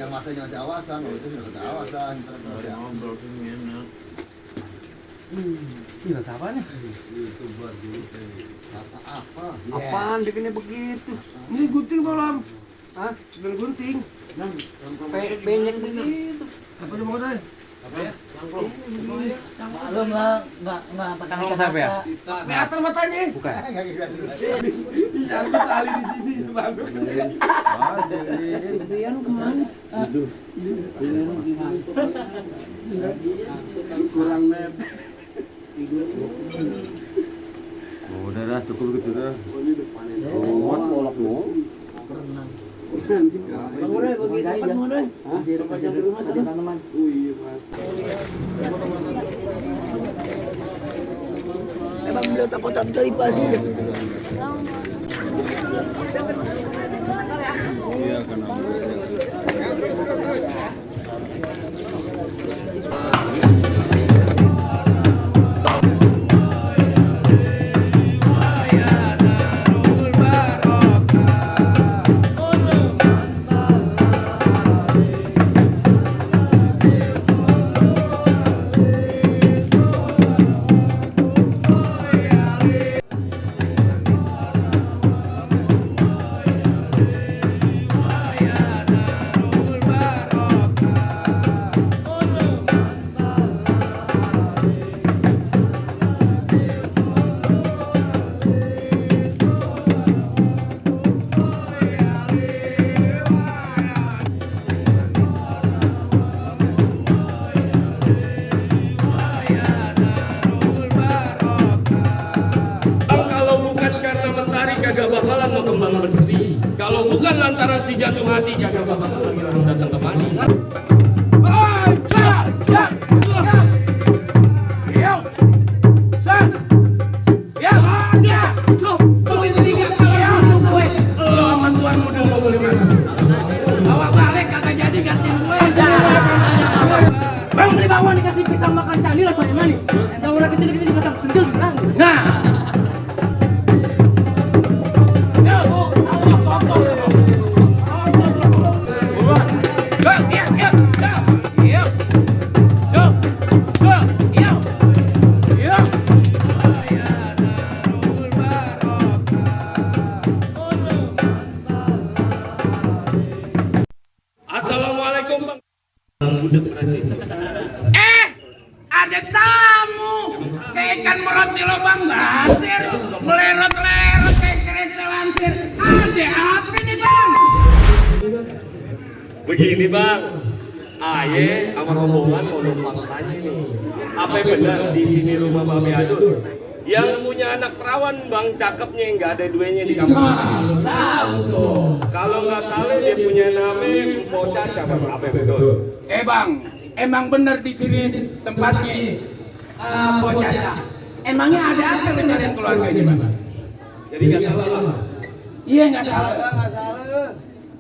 yang masanya masih awasan, kalau itu sudah kita awasan. Ngobrol ini enak. Ini rasa apanya? Itu buat dulu. Rasa apa? Apaan bikinnya begitu? Ini gunting belum? Hah? Belum gunting. Banyak begitu. Apa cuma saya? Apa ya? Langklong. Belum nggak pakai siapa ya? Kelihatan matanya. Bukan. Nyangkut tali di sini masuk. Biar kemana? Kurang net. Oh, udah dah, cukup gitu dah. Oh, kolak lo. Mulai begitu kan mulai. Di rumah sana teman. Oh iya, Mas. Emang beliau takut dari pasir. Iya, karena kagak bakalan mau kembang bersih. Kalau bukan lantaran si jatuh hati, kagak bakalan lagi orang datang kemari. Lo sama tuan muda lo boleh masuk. Bawa balik kagak jadi gantiin gue. Bang beli bawang dikasih pisang makan cani rasanya manis. Yang orang kecil-kecil dipasang sendal juga nangis. Nah, assalamualaikum bang. Ada tamu kayak ikan meroti lubang basir, melerot-lerot kayak kereta lansir. Ada apa nih bang? Begini bang, Aye sama rombongan mau numpang tanya nih, apa benar di sini rumah Babe Adur? Yang punya anak perawan bang, cakepnya nggak ada duanya di kampung. Tahu tuh. Kalau nggak salah dia punya nama Mpok Caca bang, apa betul? Bang, emang bener di sini tempatnya Bocah. Emangnya ada apa pencarian keluarganya bang? Jadi nggak salah bang. Iya nggak salah.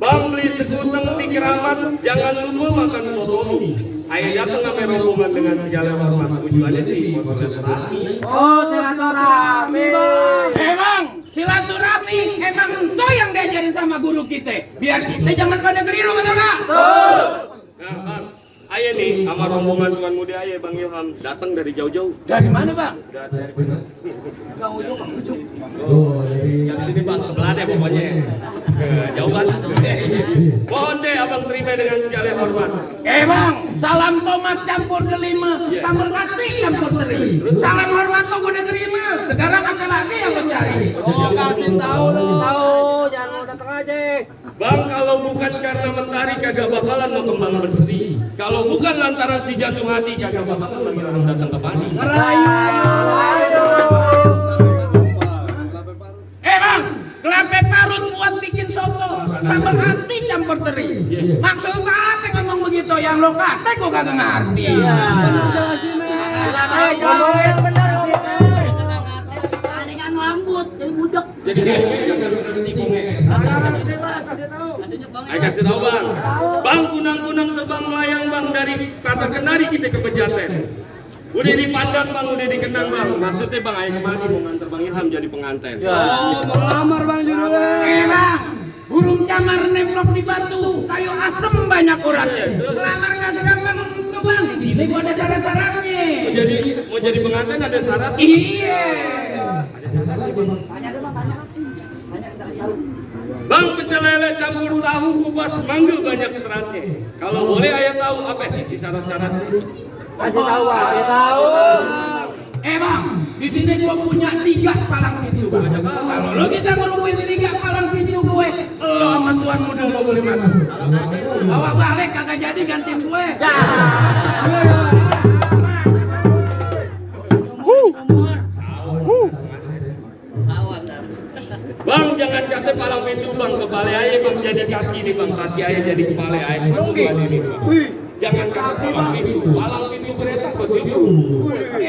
Bang beli sekuteng di Keramat, jangan lupa makan sotomi. Ayo datang sampai rombongan dengan segala hormat. Tujuannya sih mau silaturahmi. Oh, silaturahmi, Bang. Bang, silaturahmi emang itu yang diajarin sama guru kita. Biar kita jangan pada keliru betul nggak? Nah bang, Ayo nih sama rombongan tuan muda Ayo Bang Ilham datang dari jauh-jauh. Dari mana bang? Dari Kang Ujuk, Kang Ujuk. yang sini bang, sebelah deh pokoknya. Jauh banget. Mohon deh abang terima dengan segala hormat. Bang, salam tomat campur delima, sambal roti campur teri. Salam hormat kok udah terima. Sekarang apa lagi yang lo cari? Oh, kasih tahu dong. Tahu, jangan datang aja. Bang, kalau bukan karena mentari kagak bakalan mau kembang bersih. Kalau bukan lantaran si jatuh hati kagak bakalan lagi orang datang ke Padi. Bang, kelapa parut buat bikin soto, sambal roti campur teri. Maksud apa ngomong begitu? Yang lo kata gue kagak ngerti. Jelasin yang benar. Palingan rambut jadi budak. Jadi dia kagak tikungnya. Ayo kasih tahu bang. Bang, kunang-kunang terbang melayang bang dari Pasar Kenari kita ke Pejaten. Udah dipandang bang, udah dikenang bang. Maksudnya bang, ayo kemari mau nganter Bang Ilham jadi pengantin. Oh, melamar Bang judulnya. Bang, burung camar nemplok di batu, sayur asem banyak akurat. Ngelamar nggak segampang itu bang. Di sini gua ada syarat-syaratnya. Mau jadi pengantin ada syarat? Iya. Bang, pecel lele campur tahu kupas manggil banyak seratnya. Kalau boleh ayah tahu apa isi syarat-syaratnya? Kasih tahu, kasih tahu. Bang, di sini gua punya 3 palang pintu bang. Kalau lo bisa ngomongin 3 palang pintu gue, lo sama tuan muda lo boleh masuk. Bawa balik kagak jadi gantiin gue. Bang, jangan kata palang pintu bang, kepala ayah bang jadi kaki nih bang, kaki ayah jadi kepala ayah. Jangan kata palang pintu kereta begitu.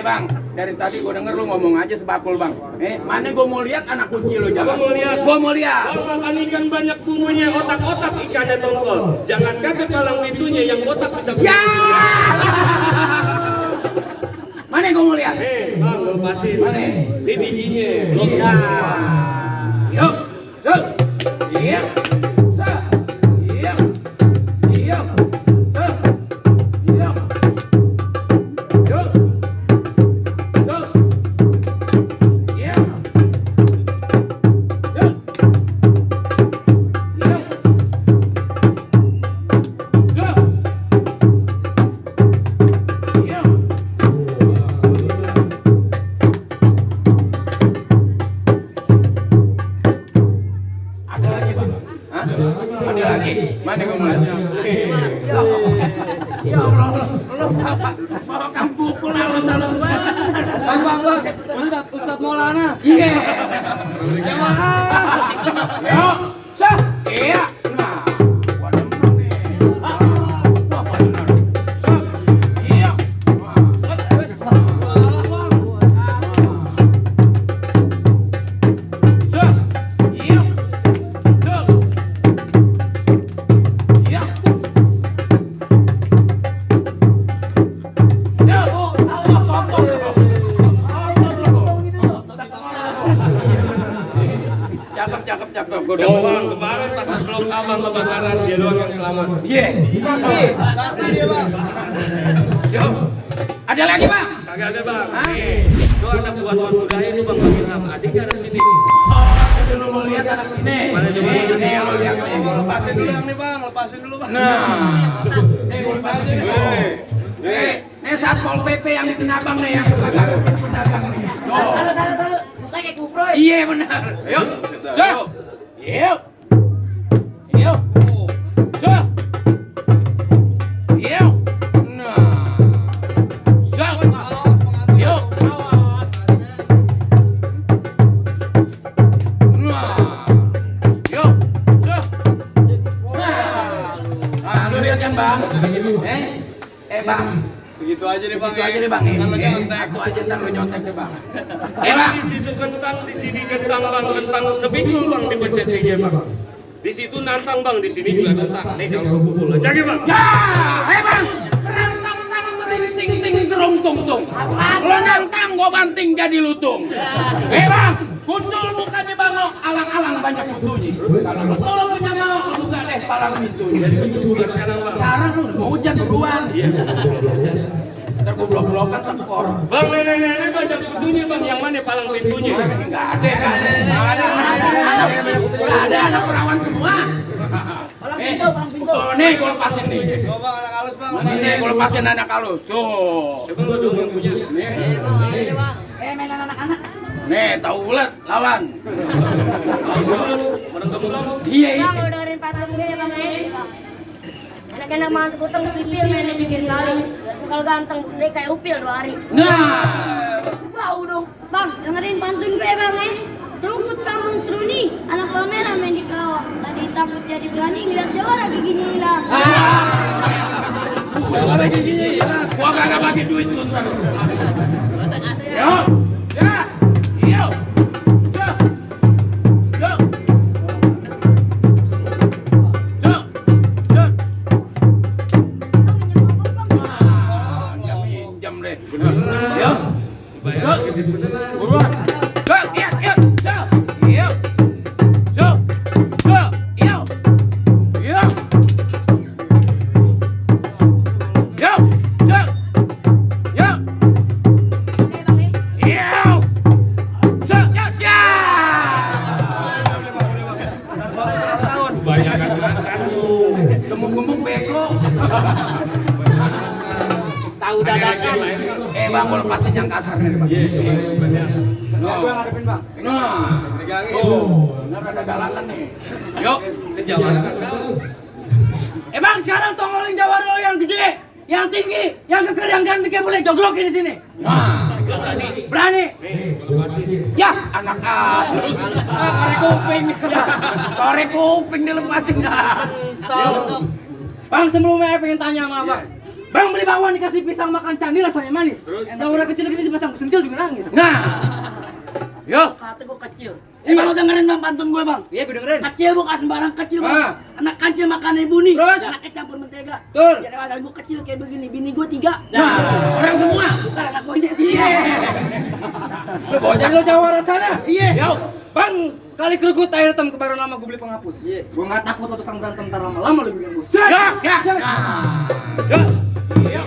Bang, dari tadi gua denger lu ngomong aja sebakul bang. Mana gua mau lihat anak kunci lo jalan. Gua mau lihat. Bang, makan ikan banyak bumbunya, otak-otak ikannya tongkol. Jangan kata palang pintunya yang otak bisa Ya! Mana gua mau lihat? Bang, lepasin. Mana? Di bijinya. Iya. Yuk, yuk, iya, iya, iya, iya, yuk, yuk, iya, yuk, yuk, yuk. Ada lagi bang? Hah? Ada lagi? Mana gue mulai? Ya Allah, lo bawa kampung pulang lo halus banget. Bang, Ustaz Maulana. Iya. Yuk, sah. Iya. Nah, gua demen nih. Wah, bener. Sah. Iya. Sah. Iya. Sah. Iya. Ya, Bu. Cakep. Gua Oh, bang, kemarin pas sebelum abang kebakaran dia doang yang selamat. Iya. Yuk. Ada lagi, Bang? Kagak ada bang. Itu anak buat tuan muda ini bang bagi nama. Adik ada sini. Oh, lu mau lihat anak sini? Mana coba? Nih, lu lihat nih. Lepasin dulu. Lepasin dulu bang. Nah. Nih, gua lepasin dulu. Nih Satpol PP yang di Tinabang nih yang suka ganggu pedagang nih. Oh. Mukanya kayak kuproy. Iya benar. Yuk. Yuk. Yuk. Yuk. Yuk. Yuk. Nah. Yuk. Yuk. Nah. Yuk. Yuk. Nah, lu lihat kan bang? Bang. Segitu aja deh bang. Itu aja deh bang. Kalau nyontek. Aku aja ntar lu nyontek deh bang. Bang, di situ kentang, di sini kentang bang, kentang sepikul bang dipecet dia bang. Di situ nantang bang, di sini juga kentang. Nih kalau pukul aja bang. Ya, bang. Rantang-tang ting-ting terung-tung-tung. Lo nantang gua banting jadi lutung. Bang, kuncul mukanya bangok, alang-alang banyak kutunya. Kalau lo tolong punya mau, lo buka deh palang pintunya. Sudah sekarang bang. Sekarang lu udah mau hujan duluan. Ntar gua blok-blokan tekor. Bang, nenek-nenek banyak pintunya bang. Yang mana palang pintunya? Enggak ada kan? Enggak ada anak perawan semua. Palang pintu. Oh, nih gua lepasin nih. Oh bang, anak halus bang. Nih gua lepasin anak halus. Tuh. Emang lo dong yang punya? Mainan anak-anak. Nih, tahu bulat lawan. Barang kamu bang. Iya, iya. Bang, udah dengerin patung gue ya bang ya. Anak-anak mantu kuteng kipil mainnya pinggir kali. Kalau ganteng gede kayak upil 2 hari. Nah, Tahu dong. Bang, dengerin pantun gue bang ya. Serukut kampung seruni, anak palmera main di kawah. Tadi takut jadi berani ngeliat jawara giginya hilang. Ada giginya hilang. gua kagak bagi duit lu ntar. Masak AC ya. Yo, ya, yo, yo, yo, yo, yo. Minjam deh. Yo, yo, buruan. Yo, yo, yo, yo, yo, yo, yo, yo. Gemuk-gemuk bego. Tahu dadakan. Bang, gua lepasin yang kasar nih, Bang. Iya, benar. Nah, gue ngadepin bang. Nah, benar ada galakan nih. Yuk, Kejauhan. Bang, sekarang tongolin jawara yang gede, yang tinggi, yang keker, yang cantik yang boleh jogrokin di sini. nah, Berani? ya anak korek kuping. Ya, korek kuping dilepasin dah. Bang, sebelumnya pengen tanya sama abang. Bang beli bakwan dikasih pisang makan candi rasanya manis. Jawara kecil gini dipasang sentil juga nangis. Nah, yuk. Kata gue kecil. Lo dengerin bang pantun gue bang. Iya, gue dengerin. Kecil bukan sembarang kecil bang. Ah. Anak kecil makan ibu nih. Terus? Anaknya campur mentega. Betul. Biar badan gue kecil kayak begini. Bini gue 3. Nah, orang semua. Bukan anak gue ini. Iya. Lo bawa jadi lo jawara sana. Iya. Yuk, bang, kali kerukut air hitam kebaru nama gue beli penghapus. Iya. Gue nggak takut lo tukang berantem ntar lama-lama lo bilang gue. Ya, ya. Nah. Yuk. Yuk.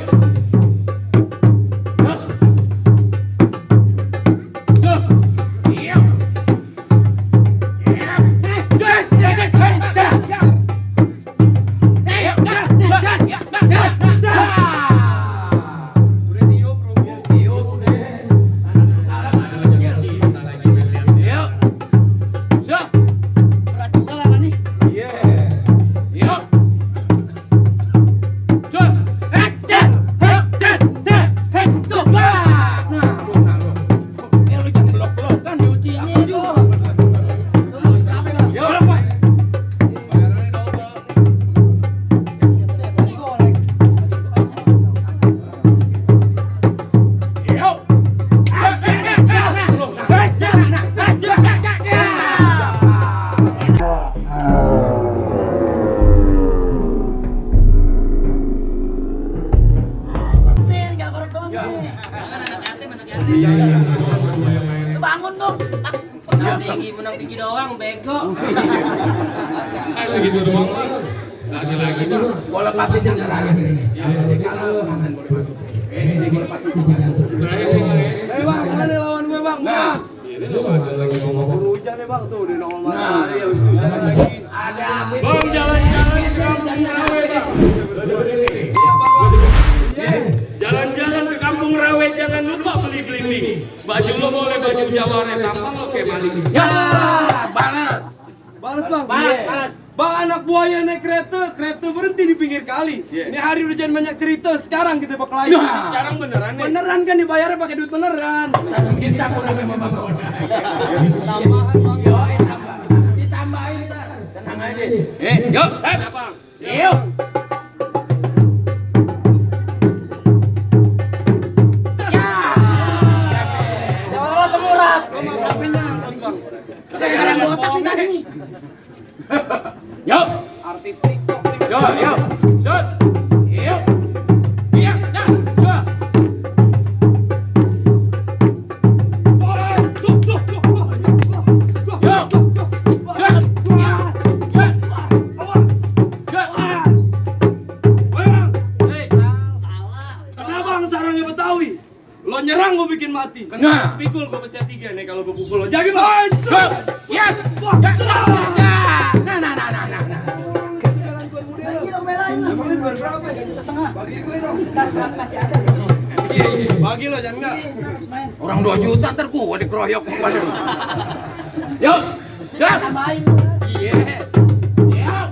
Bangun dong. Menang tinggi doang, bego. Gitu doang. Lagi tuh. Bola pasti jangan terakhir ini. Kalau Hasan boleh masuk. Ini bola pasti jangan. Bang, mana nih lawan gue bang? Nah, Ini lu lagi ngomong. Hujan nih bang, tuh di nongol nah, matahari habis hujan lagi. ada apa? Bang, jalan-jalan ke Kampung Rawe, Bang. Jalan-jalan ke Kampung Rawe, jangan lupa beli beli. Baju lo boleh baju Jawara, tampang lo kayak maling. Ya, balas. Balas bang. Balas. Bang, anak buahnya naik kereta berhenti di pinggir kali. Iya. Ini hari udah jangan banyak cerita, sekarang kita bakal lagi. Sekarang beneran nih. Beneran kan dibayarnya pakai duit beneran. Kita kurang sama Bang Oda. Tambahan bang. Yo, ditambahin ntar. Tenang aja. Yuk, Siapa? yuk. Jawara semurat. Mobilnya bang. Kadang-kadang botak nih tadi nih. Yuk, Artistik kok. yuk, yuk. Shot. Yuk. Iya, dah. Dua. Yuk. Kenapa bang sarangnya Betawi? Lo nyerang gue bikin mati. Kena spikul gue pencet 3 nih kalau gue pukul lo. Jadi bang. Ya. Nah. Emangnya berapa? 3,5 juta. Bagi gue dong. Bagi lo jangan enggak. Orang 2 juta ntar gua dikeroyok. Yuk. Shot. Iya. Yuk.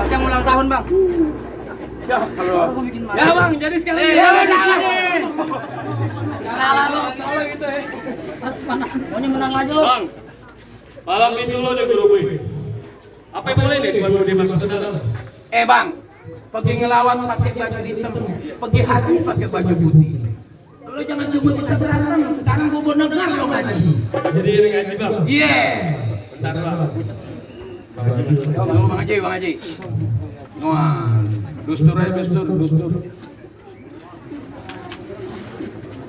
Yang ulang tahun bang. Ya bang, jadi sekarang Eh, kita ya, di salah. sini. Salah gitu ya. Maunya menang aja lo. Bang, malam itu lo deh guru gue. Apa yang boleh nih buat gue masuk ke dalam? Bang, pergi ngelawat pakai baju hitam, pergi haji pakai baju putih. Lo jangan cuma bisa berantem, sekarang gue mau dengar lo ngaji. Jadi ini ngaji bang. Iya. Bentar bang. Bang Haji. Wah, dustur aja, dustur.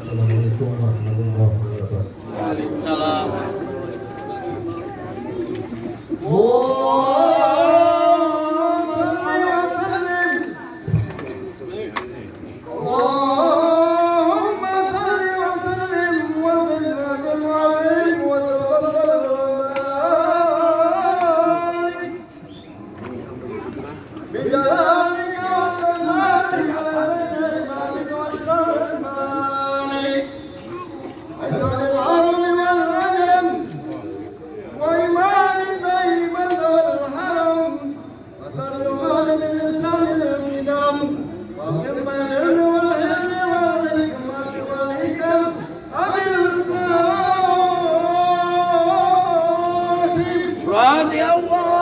Assalamualaikum warahmatullahi wabarakatuh. Waalaikumsalam. Rahmat Allah.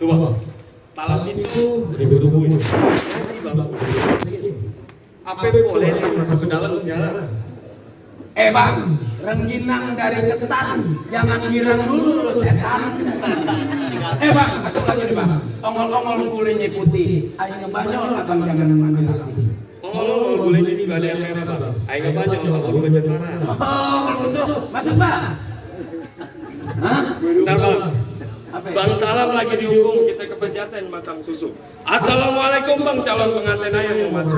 Coba, malam itu dari guru gue. Apa yang boleh nih masuk ke dalam sekarang? Bang, rengginang dari ketan, jangan girang dulu lo setan. Bang, satu lagi nih bang, ongol-ongol kulitnya putih, airnya banyak abang jangan makan lagi. Ongol-ongol kulitnya juga ada yang merah bang. Airnya banyak kalau gue baca parah. Masuk bang. Hah? Bentar bang. Bang Salam lagi dihukum, kita kepencatan masang susu. Assalamualaikum bang, calon pengantin ayah yang masuk.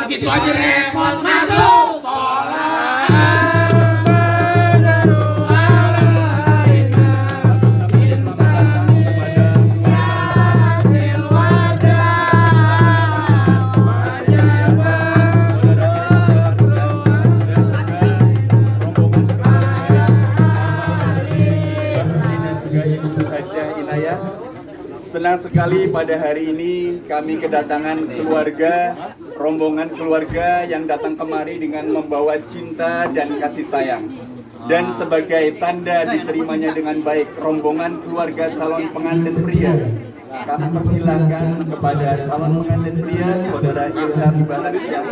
Segitu aja repot masuk. Senang sekali pada hari ini kami kedatangan keluarga, rombongan keluarga yang datang kemari dengan membawa cinta dan kasih sayang. Dan sebagai tanda diterimanya dengan baik rombongan keluarga calon pengantin pria, kami persilahkan kepada calon pengantin pria Saudara Ilham Bahtiar